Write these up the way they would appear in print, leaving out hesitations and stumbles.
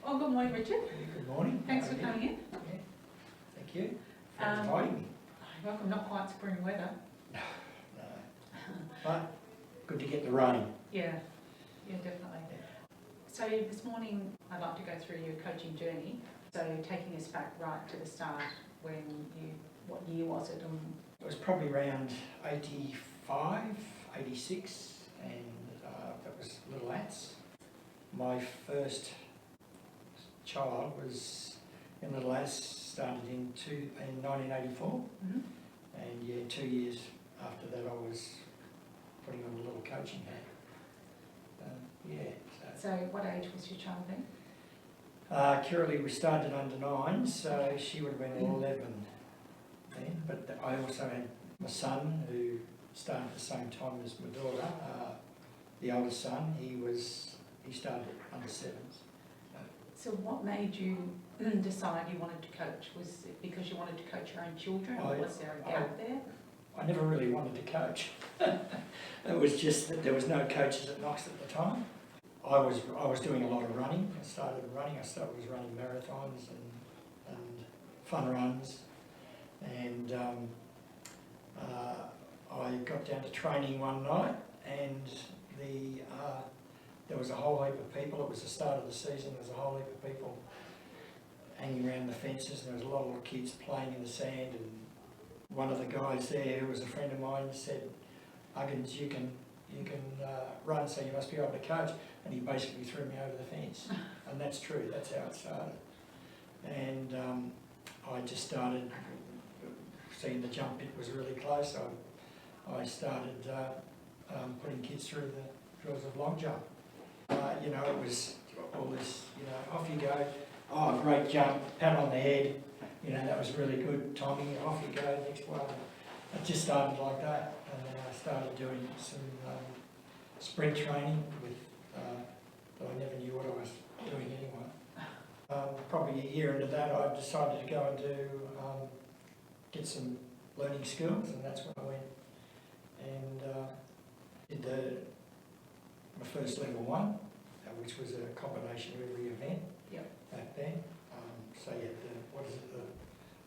Well, good morning, Richard. Good morning. Thanks for coming in. Yeah. Thank you for inviting me. You're welcome. Not quite spring weather. No. But good to get the rain. Yeah, definitely. So this morning I'd like to go through your coaching journey. So taking us back right to the start, what year was it? It was probably around 85, 86, and that was Little Ats. My first child was in Little Ats, started in 1984, and yeah, 2 years after that I was putting on a little coaching hat. So what age was your child then? Kiralee, we started under 9, so she would have been 11 then. But I also had my son who started at the same time as my daughter, the oldest son. He started under 7s. So what made you decide you wanted to coach? Was it because you wanted to coach your own children, or was there a gap there? I never really wanted to coach. It was just that there was no coaches at Knox at the time. I was doing a lot of running. I started running running marathons and fun runs, and I got down to training one night, and there was a whole heap of people. It was the start of the season. There was a whole heap of people hanging around the fences, and there was a lot of little kids playing in the sand. And one of the guys there, who was a friend of mine, said, "Huggins, you can run, so you must be able to coach." And he basically threw me over the fence. And that's true, that's how it started. And I just started seeing the jump bit was really close. I started putting kids through the drills of long jump. It was all this, off you go. Oh, great jump, pat on the head. That was really good, Tommy, off you go, next one. It just started like that. And then I started doing some sprint training but I never knew what I was doing anyway. Probably a year into that, I decided to go and get some learning skills, and that's when I went and did my first level 1, which was a combination of every event back then. So yeah,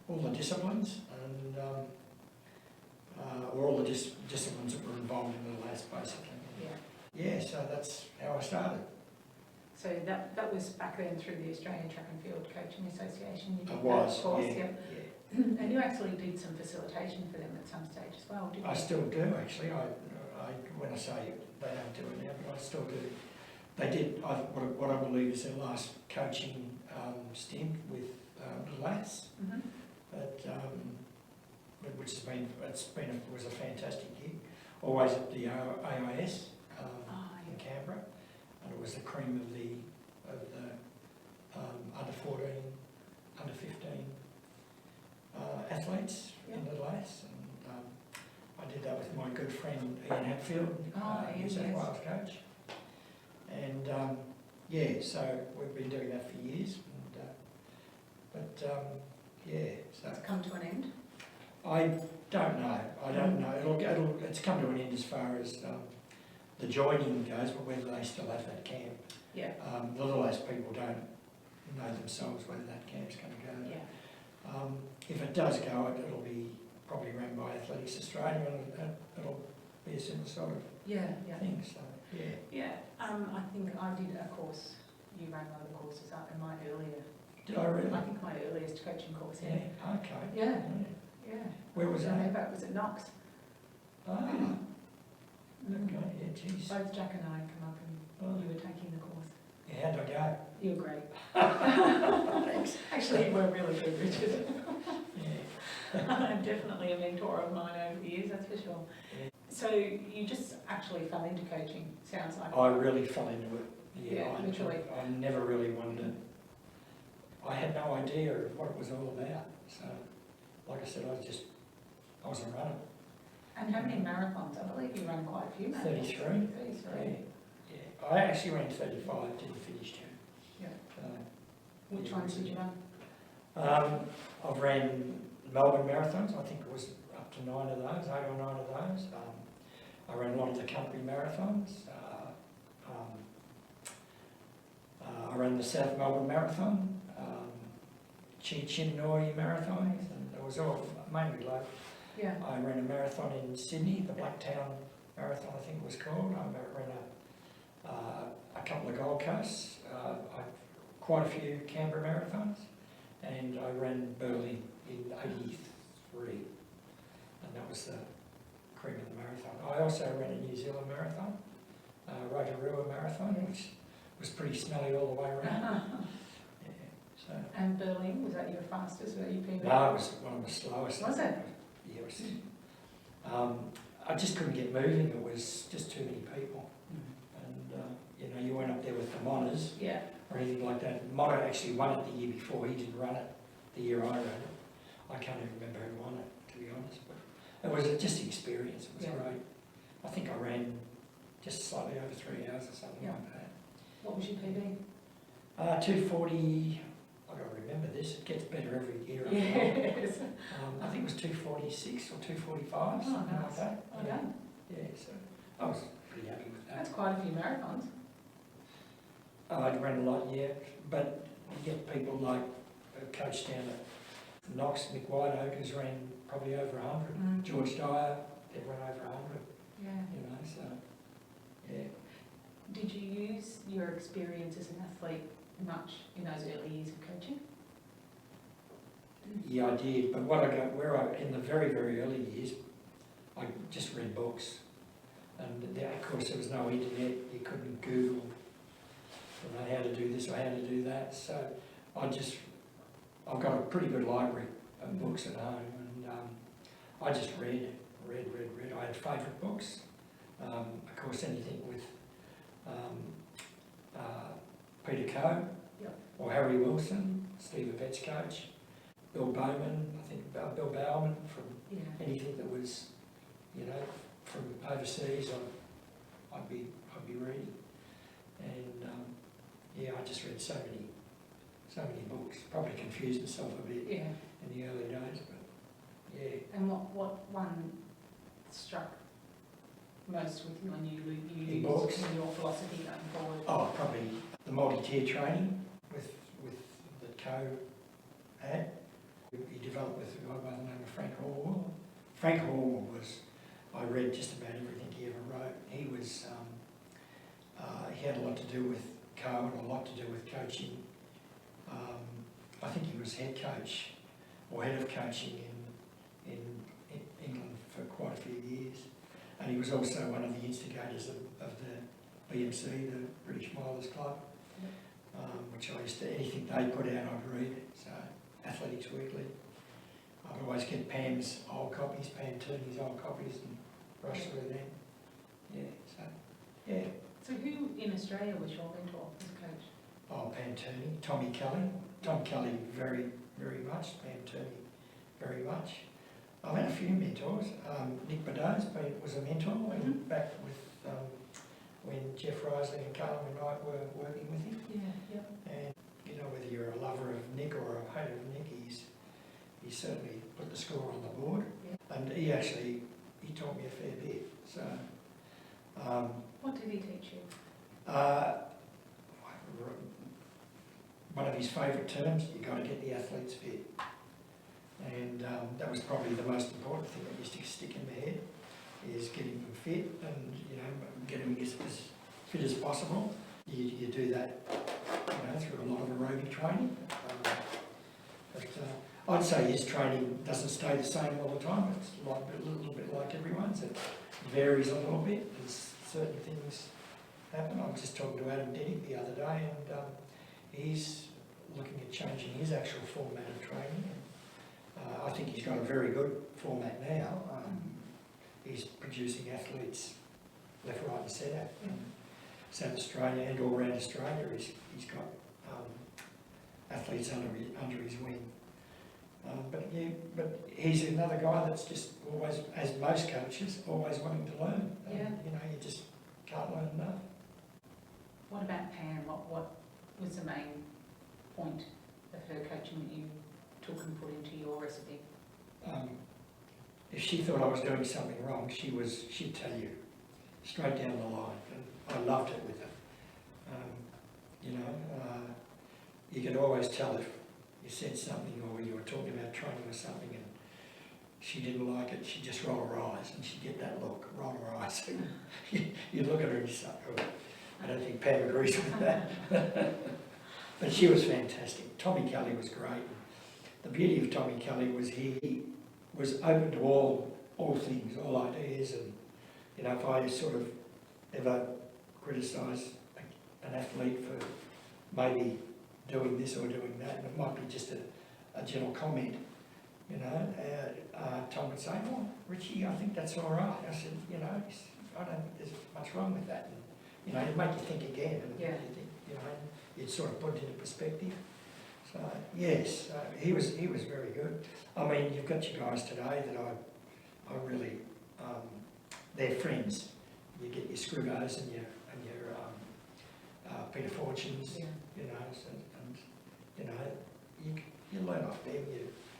all the disciplines and or all the disciplines that were involved in the last, basically. Yeah, so that's how I started. So that was back then through the Australian Track and Field Coaching Association. You did it was, that course, yeah. And you actually did some facilitation for them at some stage as well, didn't you? I still do, actually. When I say they don't do it now, but I still do. They did what I believe is their last coaching stint with Little Ats, which was a fantastic gig. Always at the AIS in Canberra, and it was the cream of the under 14, under 15 athletes in Little Ats, and I did that with my good friend Ian Hatfield, New South Wales coach, and so we've been doing that for years, so it's come to an end. I don't know. It's come to an end as far as the joining goes, but whether they still have that camp. The Little Ats people don't know themselves whether that camp's going to go. If it does go, it'll be probably run by Athletics Australia, and it'll be a similar sort of thing. So I think I did a course. You ran one of the courses up in my earlier. Did I really? I think my earliest coaching course. Okay. Yeah. Where was that? That was at Knox. Okay, yeah, geez. Both Jack and I come up and you were taking the course. Yeah, how'd I go? You were great. Thanks. Actually, you were really good, Richard. Definitely a mentor of mine over the years, that's for sure. So you just actually fell into coaching, sounds like. I really fell into it. Literally. I never really wanted I had no idea of what it was all about. So, like I said, I was a runner. And how many marathons? I believe you ran quite a few marathons. 33. 33. Yeah. I actually ran 35, didn't finish 2. Which ones did you run? I've ran Melbourne marathons. I think it was up to 9 of those, 8 or 9 of those. I ran a lot of the country marathons. I run the South Melbourne Marathon, Chinnoy marathons, and it was all mainly local. Yeah. I ran a marathon in Sydney, the Blacktown Marathon I think it was called. I ran a couple of Gold Coasts, quite a few Canberra marathons, and I ran Berlin in '83, and that was the cream of the marathon. I also ran a New Zealand marathon, Rotorua Marathon, which was pretty smelly all the way around. So. And Berlin, was that your fastest, or your PB? No, it was one of the slowest. Was it? Yeah, it was. I just couldn't get moving. It was just too many people. And you went up there with the Motters or anything like that. Motter actually won it the year before. He didn't run it the year I ran it. I can't even remember who won it, to be honest. But it was just an experience. It was great. I think I ran just slightly over 3 hours or something like that. What was your PB? 240. I've got to remember this. It gets better every year. Yes. I think it was 246 or 245, something like that. Yeah, so I was pretty happy with that. That's quite a few marathons. I'd run a lot, yeah, but you get people like a coach down at Knox, Mick Whiteoak, who's ran probably over 100. George Dyer, they've run over 100. Yeah. So, yeah. Did you use your experience as an athlete much in those early years of coaching? Yeah, I did, but in the very, very early years, I just read books. And there, of course, there was no internet. You couldn't Google, how to do this or how to do that. So I've got a pretty good library of books at home, and I just read. I had favourite books. Of course, anything with Peter Coe or Harry Wilson, Steve Yvette's coach, Bill Bowman, I think Bill Bowman, from anything that was, from overseas, I'd be reading. And I just read so many books. Probably confused myself a bit in the early days, but yeah. And what one struck most with you and you used in your philosophy going forward? Oh, probably the multi-tier training with that Co had. He developed with a guy by the name of Frank Horwell. Frank Horwell I read just about everything he ever wrote. He was, he had a lot to do with Co and a lot to do with coaching. I think he was head coach or head of coaching in England for quite a few years. And he was also one of the instigators of the BMC, the British Milers Club, which I used to, anything they put out I'd read. So Athletics Weekly. I'd always get Pam's old copies, Pam Turney's old copies, and rush through them. So who in Australia was your mentor as a coach? Oh, Pam Turney, Tommy Kelly. Tom Kelly very, very much, Pam Turney very much. I've had a few mentors. Nick Beddoes was a mentor back with when Jeff Risley and Carla McKnight were working with him. And whether you're a lover of Nick or a hater of Nick, he certainly put the score on the board. And he taught me a fair bit. So what did he teach you? One of his favourite terms, you've got to get the athletes fit. And that was probably the most important thing that used to stick in my head, is getting them fit and, getting them as fit as possible. You do that, through a lot of aerobic training. But I'd say his training doesn't stay the same all the time. It's a little bit like everyone's. It varies a little bit as certain things happen. I was just talking to Adam Denny the other day, and he's looking at changing his actual format of training. I think he's got a very good format now. He's producing athletes left, right and centre in South Australia and all around Australia. He's got athletes under his wing. But he's another guy that's just always, as most coaches, always wanting to learn. You just can't learn enough. What about Pam? What was the main point of her coaching that you took and put into your recipe? If she thought I was doing something wrong, she'd tell you straight down the line. And I loved it with her. you know. You could always tell if you said something or you were talking about training or something and she didn't like it, she'd just roll her eyes and she'd get that look, roll her eyes. You'd look at her and you say, oh, I don't think Pam agrees with that. But she was fantastic. Tommy Kelly was great. The beauty of Tommy Kelly was he was open to all things, all ideas, and you know, if I sort of ever criticise an athlete for maybe doing this or doing that, and it might be just a gentle comment, you know, Tom would say, "Oh, Richie, I think that's all right." I said, "You know, I don't think there's much wrong with that." And, you know, it'd make you think again, and Yeah. you know, you'd sort of put it into perspective. So yes, he was very good. I mean, you've got your guys today that I really, they're friends. You get your Scrugos and your Peter Fortunes, Yeah. you know, and you know, you learn off them.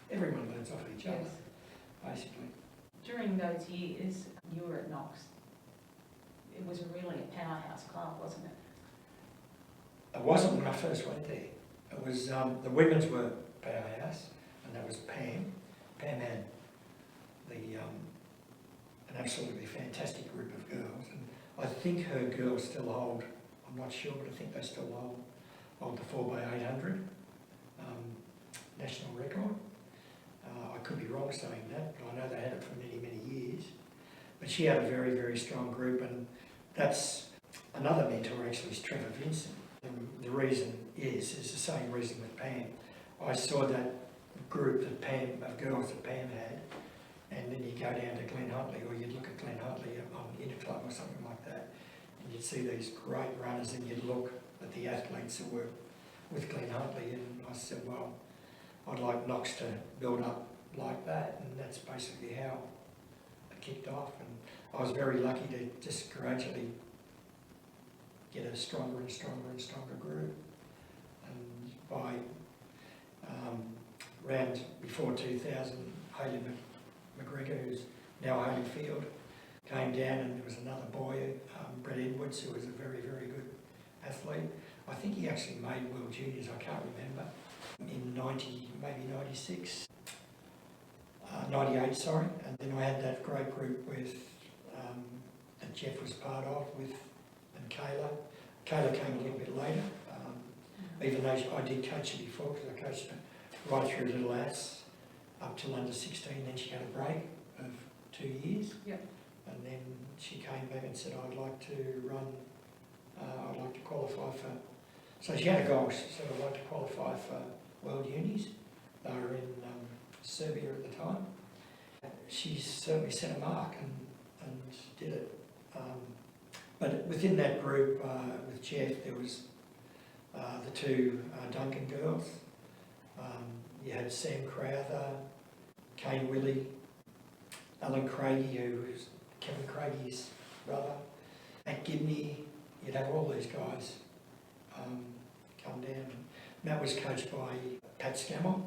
Everyone learns off each other, Yes. basically. During those years you were at Knox, it was really a powerhouse club, wasn't it? It wasn't when I first went there. It was the women's were powerhouse, and that was Pam. Pam had an absolutely fantastic group of girls, and I think her girls still hold. I'm not sure, but I think they still hold the 4x800 national record. I could be wrong saying that, but I know they had it for many, many years. But she had a very, very strong group, and that's another mentor actually is Trevor Vincent. And the reason is the same reason with Pam. I saw that group of girls that Pam had, and then you go down to Glen Huntley, or you'd look at Glen Huntley on Interclub or something like that, and you'd see these great runners, and you'd look at the athletes that were with Glen Huntley, and I said, well, I'd like Knox to build up like that, and that's basically how it kicked off. And I was very lucky to just gradually get a stronger and stronger and stronger group. And by round before 2000, Hayley McGregor, who's now Hayley Field, came down, and there was another boy, Brett Edwards, who was a very, very good athlete. I think he actually made World Juniors, I can't remember, in 90, maybe 96, 98, sorry. And then I had that great group with, that Jeff was part of, and Kayla. Kayla came a little bit later, even though I did coach her before, because I coached her right through Little Ass up till under 16, then she had a break of 2 years. Yep. And then she came back and said, I'd like to run, I'd like to qualify for, so she had a goal, she said, I'd like to qualify for World Unis. They were in Serbia at the time. She certainly set a mark and did it. But within that group, with Jeff, there was the two Duncan girls. You had Sam Crowther, Kane Willie, Alan Craigie, who was Kevin Craigie's brother, at Gibney. You'd have all these guys come down. And Matt was coached by Pat Scammell,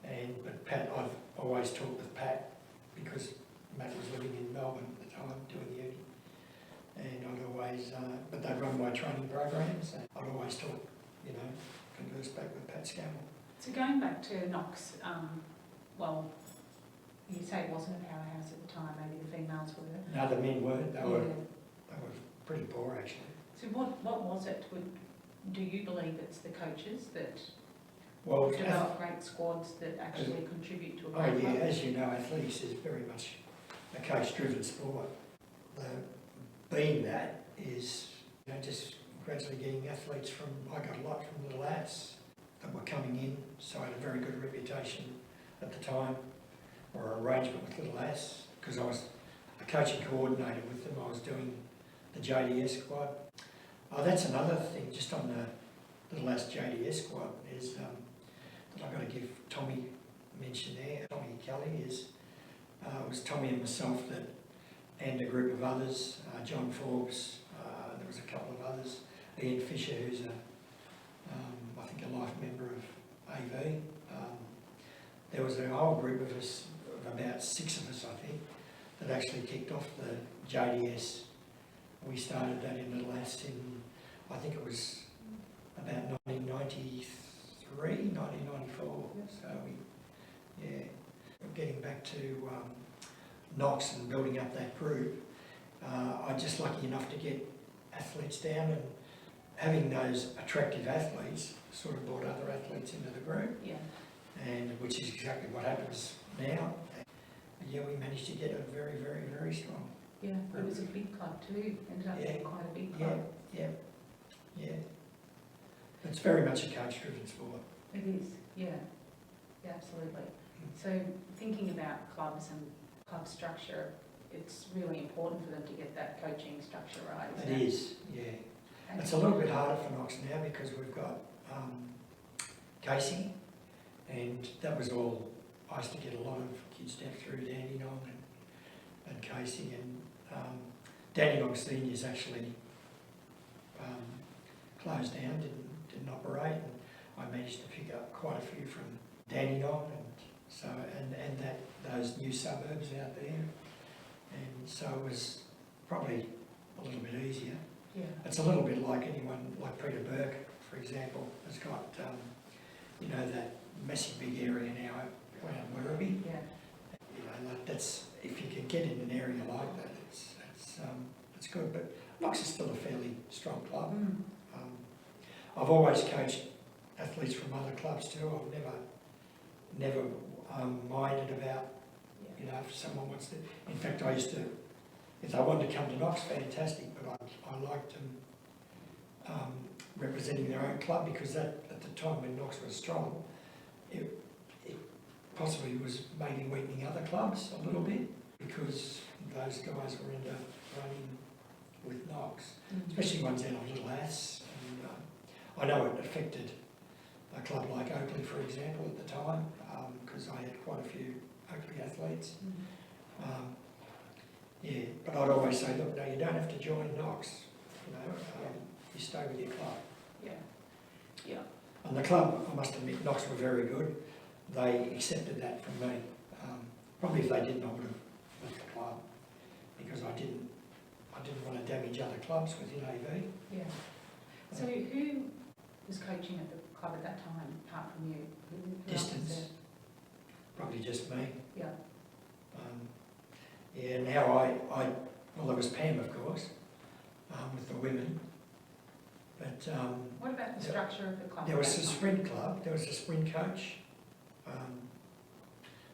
but Pat, I've always talked with Pat because Matt was living in Melbourne at the time doing the uni, and I'd always, but they'd run my training programs, and I'd always talk, you know, converse back with Pat Scammell. So going back to Knox, well, you say it wasn't a powerhouse at the time, maybe the females were. No, the men weren't. They were pretty poor actually. So what was it? Do you believe it's the coaches that develop great squads that actually contribute to a great club? As you know, athletics is very much a coach-driven sport. Being that is, you know, just gradually getting athletes from, I got a lot from Little Ass that were coming in, so I had a very good reputation at the time, or arrangement with Little Ass, because I was a coaching coordinator with them. I was doing the JDS squad. That's another thing, just on the Little Ass JDS squad, is that I've got to give Tommy a mention there. Tommy Kelly is, it was Tommy and myself that, and a group of others, John Forbes, there was a couple of others, Ian Fisher, who's I think a life member of AV. There was a whole group of us, of about 6 of us, I think, that actually kicked off the JDS. We started that in Little Ass in, I think it was about 1993, 1994. Yep. So we're getting back to Knox and building up that group. I'm just lucky enough to get athletes down, and having those attractive athletes sort of brought other athletes into the group, Yeah. and which is exactly what happens now. Yeah, we managed to get a very, very, very strong. Yeah, it was a big club too, ended up being quite a big Yeah, club. yeah. It's very much a coach-driven sport. It is, yeah, absolutely. So thinking about clubs and club structure, it's really important for them to get that coaching structure right, isn't it? It is, yeah. And It's a little bit harder for Knox now because we've got Casey, and that was all. I used to get a lot of kids down through Dandenong and Casey, and Dandenong Seniors actually closed down, didn't operate, and I managed to pick up quite a few from Dandenong, and so and that those new suburbs out there, and so it was probably a little bit easier. Yeah. It's a little bit like anyone, like Peter Burke, for example, has got, that massive big area now around Werribee. Yeah. Like that's, if you can get in an area like that, it's good. But Knox is still a fairly strong club. Mm. I've always coached athletes from other clubs too. I've never minded about, if someone wants to. In fact, I used to, if they wanted to come to Knox, fantastic, but I liked them representing their own club, because that, at the time when Knox was strong, it possibly was maybe weakening other clubs a little bit, because those guys were into running with Knox, especially ones out of Little Ass. And I know it affected a club like Oakley, for example, at the time, because I had quite a few Oakley athletes. But I'd always say, look, no, you don't have to join Knox. You stay with your club. Yeah. And the club, I must admit, Knox were very good. They accepted that from me. Probably if they didn't, I would have left the club, because I didn't want to damage other clubs within AV. Yeah. So who was coaching at the club at that time, apart from you? Who else was Distance. there? Probably just me. Yeah. Now well, there was Pam, of course, with the women. But What about the structure of the club? there at was that a time? sprint club, there was a sprint coach.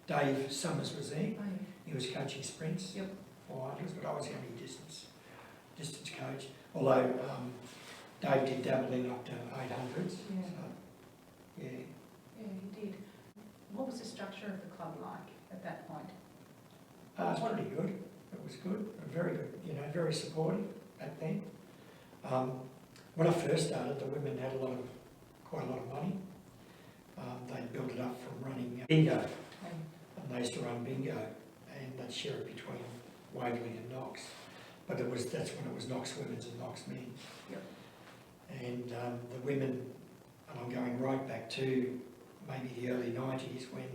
Dave Summers was there. Oh, yeah. He was coaching sprints, Yep. 400s, but I was the only distance coach. Although Dave did dabble in up to 800s. Yeah. So, yeah. Yeah, he did. What was the structure of the club like at that point? It's pretty good. It was good, very good. Very supportive back then. When I first started, the women had quite a lot of money. They built it up from running bingo, and they used to run bingo, and they'd share it between Waverley and Knox. But that's when it was Knox Women's and Knox Men. Yep. And the women, and I'm going right back to maybe the early 90s, when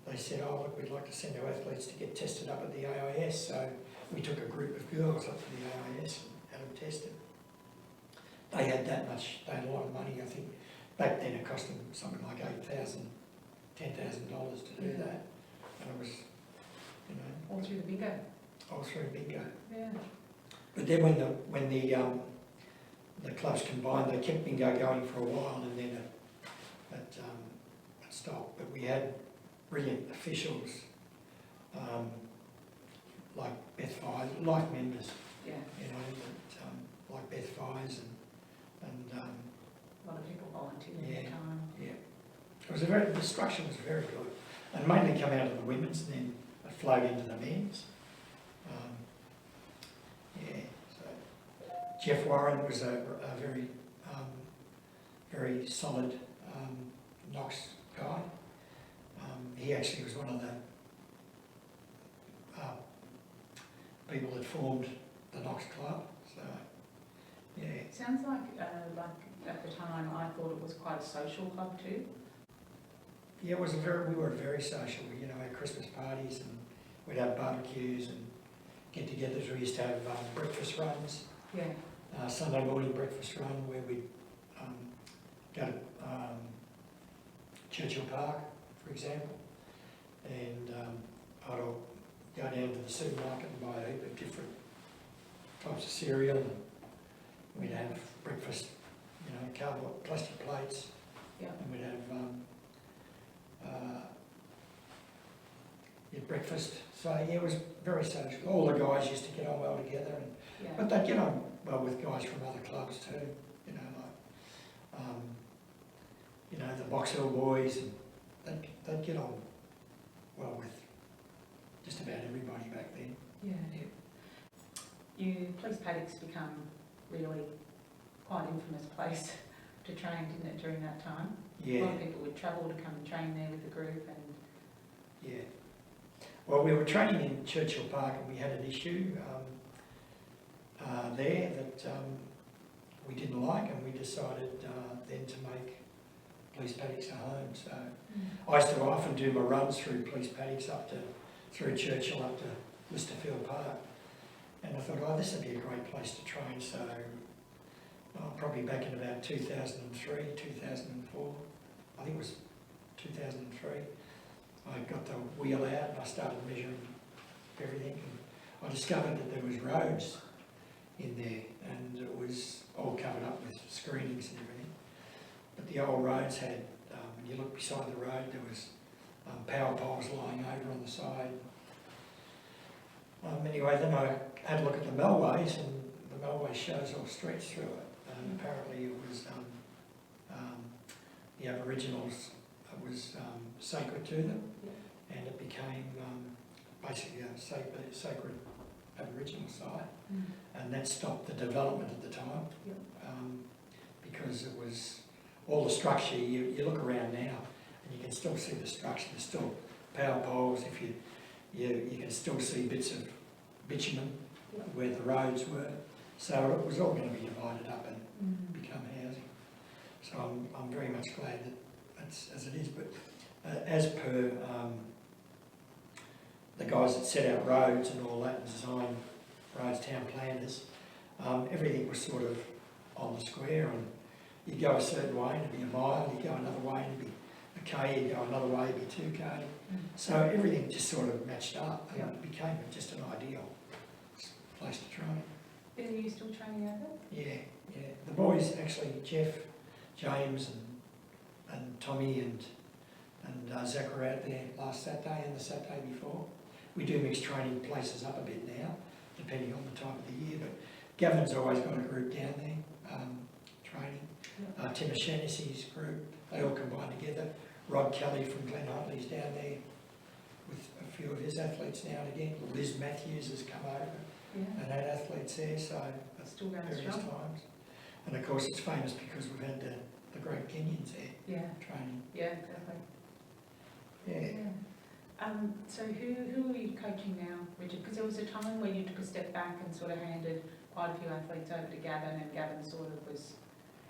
they said, oh look, we'd like to send our athletes to get tested up at the AIS. So we took a group of girls up to the AIS and had them tested. They had they had a lot of money, I think. Back then it cost them something like $8,000, $10,000 to do that. And it was, All through the bingo? all through bingo. Yeah. But then when the clubs combined, they kept bingo going for a while, and then it stopped. But we had brilliant officials, like Beth Fires, life members, Yeah. like Beth Fires and A lot of people volunteering Yeah. at the time. yeah. The structure was very good, and mainly come out of the women's, and then it flowed into the men's. So Jeff Warren was a very solid Knox guy. He actually was one of the people that formed the Knox Club. So yeah. It sounds like at the time I thought it was quite a social club too. Yeah, we were very social. We, had Christmas parties, and we'd have barbecues and get-togethers. We used to have breakfast runs. Yeah. Sunday morning breakfast run where we'd go to Churchill Park, for example, and I'd go down to the supermarket and buy a heap of different types of cereal, and we'd have breakfast, you know, cardboard, plastic plates, and we'd have breakfast. So yeah, it was very social. All the guys used to get on well together, and but they'd get on well with guys from other clubs too. You know, like the Box Hill boys, and they'd get on well with just about everybody back then. Police Paddock's become really quite an infamous place to train, didn't it, during that time? Yeah. A lot of people would travel to come and train there with the group, and yeah. Well, we were training in Churchill Park, and we had an issue there that we didn't like, and we decided then to make police paddocks a home. So I used to often do my runs through police paddocks through Churchill up to Listerfield Park, and I thought, oh, this would be a great place to train. So probably back in about 2003, 2004, I think it was 2003, I got the wheel out and I started measuring everything, and I discovered that there was roads in there, and it was all covered up with screenings and everything. But the old roads had, when you look beside the road, there was power poles lying over on the side. Anyway, then I had a look at the Melways, and the Melway shows all stretched through it. And apparently it was the Aboriginals, it was sacred to them, and it became basically a sacred Aboriginal site, and that stopped the development at the time, because it was all the structure. You look around now and you can still see the structure. There's still power poles. If you can still see bits of bitumen where the roads were. So it was all going to be divided up and become housing. So I'm very much glad that that's as it is. But as per the guys that set out roads and all that, and design roads, town planners, everything was sort of on the square, and you go a certain way and it'd be a mile, you go another way and it'd be a K, you go another way, it'd be 2K. So everything just sort of matched up, and it became just an ideal place to train. Are you still training out there? Yeah. The boys, actually, Jeff, James and Tommy and Zach were out there last Saturday and the Saturday before. We do mix training places up a bit now, depending on the time of the year, but Gavin's always got a group down there, training. Tim O'Shaughnessy's group, they all combine together. Rod Kelly from Glen Huntley's down there with a few of his athletes now and again. Liz Matthews has come over and had athletes there, so it's still going various strong. times. And of course it's famous because we've had the great Kenyans there training. Yeah, exactly. Yeah. So who are you coaching now, Richard? Because there was a time where you took a step back and sort of handed quite a few athletes over to Gavin, and Gavin sort of was,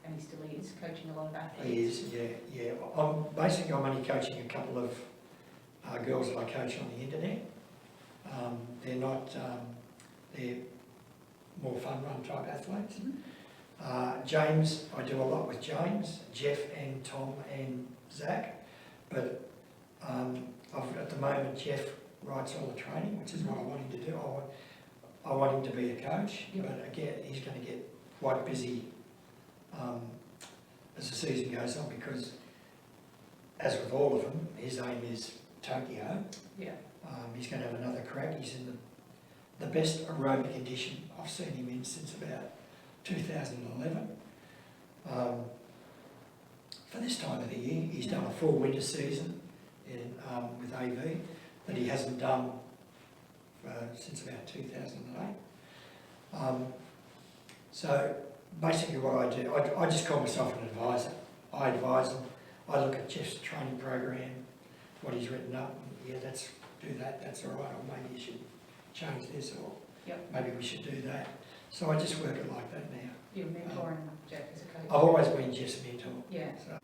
and he still is, coaching a lot of athletes. He is, yeah. I'm only coaching a couple of girls that I coach on the internet. They're not, they're more fun run type athletes. James, I do a lot with James, Jeff and Tom and Zach, but at the moment Jeff writes all the training, which is what I want him to do. I want him to be a coach, but again, he's going to get quite busy as the season goes on, because as with all of them, his aim is Tokyo. He's going to have another crack. He's in the best aerobic condition I've seen him in since about 2011. For this time of the year, he's done a full winter season with AV that he hasn't done since about 2008. So basically what I do, I just call myself an advisor. I advise them. I look at Jeff's training program, what he's written up, and do that, that's all right, or maybe you should change this, or maybe we should do that. So I just work it like that now. You're mentoring Jeff as a coach? I've always been Jeff's mentor. So,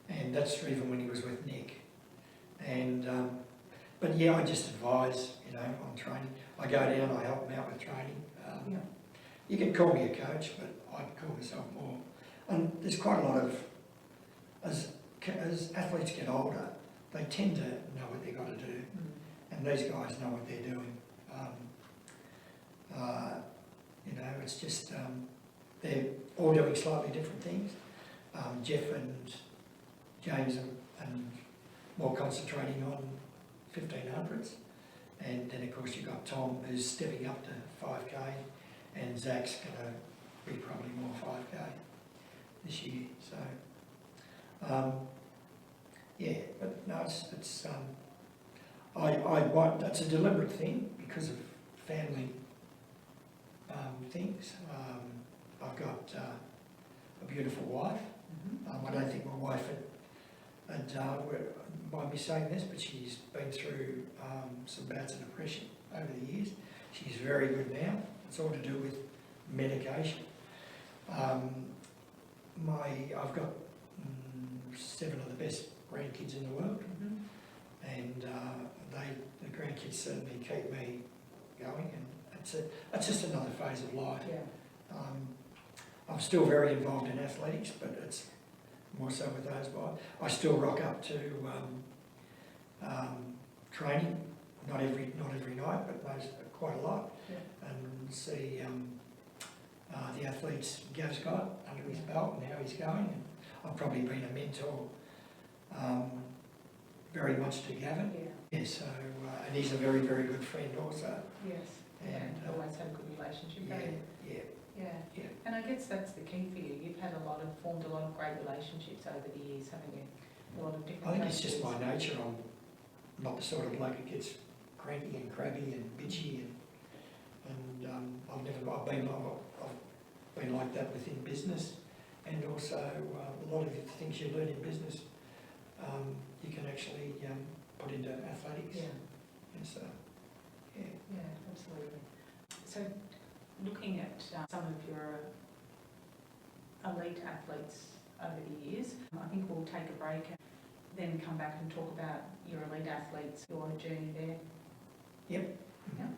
and that's even when he was with Nick. And but yeah, I just advise, on training. I go down, I help him out with training. You can call me a coach, but I call myself more. And there's quite a lot of as athletes get older, they tend to know what they've got to do, and these guys know what they're doing. You know, it's just they're all doing slightly different things. Jeff and James are more concentrating on 1500s, and then of course you've got Tom who's stepping up to 5k, and Zach's going to be probably more 5k this year. So yeah, but no, it's that's a deliberate thing because of family things. I've got a beautiful wife. I don't think my wife would mind me saying this, but she's been through some bouts of depression over the years. She's very good now. It's all to do with medication. I've got 7 of the best grandkids in the world, and the grandkids certainly keep me going, and it's just another phase of life. Yeah. I'm still very involved in athletics, but it's more so with those guys. I still rock up to training, not every night, but quite a lot, and see the athletes Gav's got under his belt and how he's going. And I've probably been a mentor very much to Gavin. Yeah, so, and he's a very, very good friend also. Yes, and always had a good relationship. Yeah. And I guess that's the key for you. You've formed a lot of great relationships over the years, haven't you? A lot of different. I think it's just my nature. I'm not the sort of bloke who gets cranky and crabby and bitchy, and I've been like that within business, and also a lot of the things you learn in business, you can actually put into athletics. And so, yeah, absolutely. So, looking at some of your elite athletes over the years, I think we'll take a break and then come back and talk about your elite athletes, your journey there. Yep. Yeah.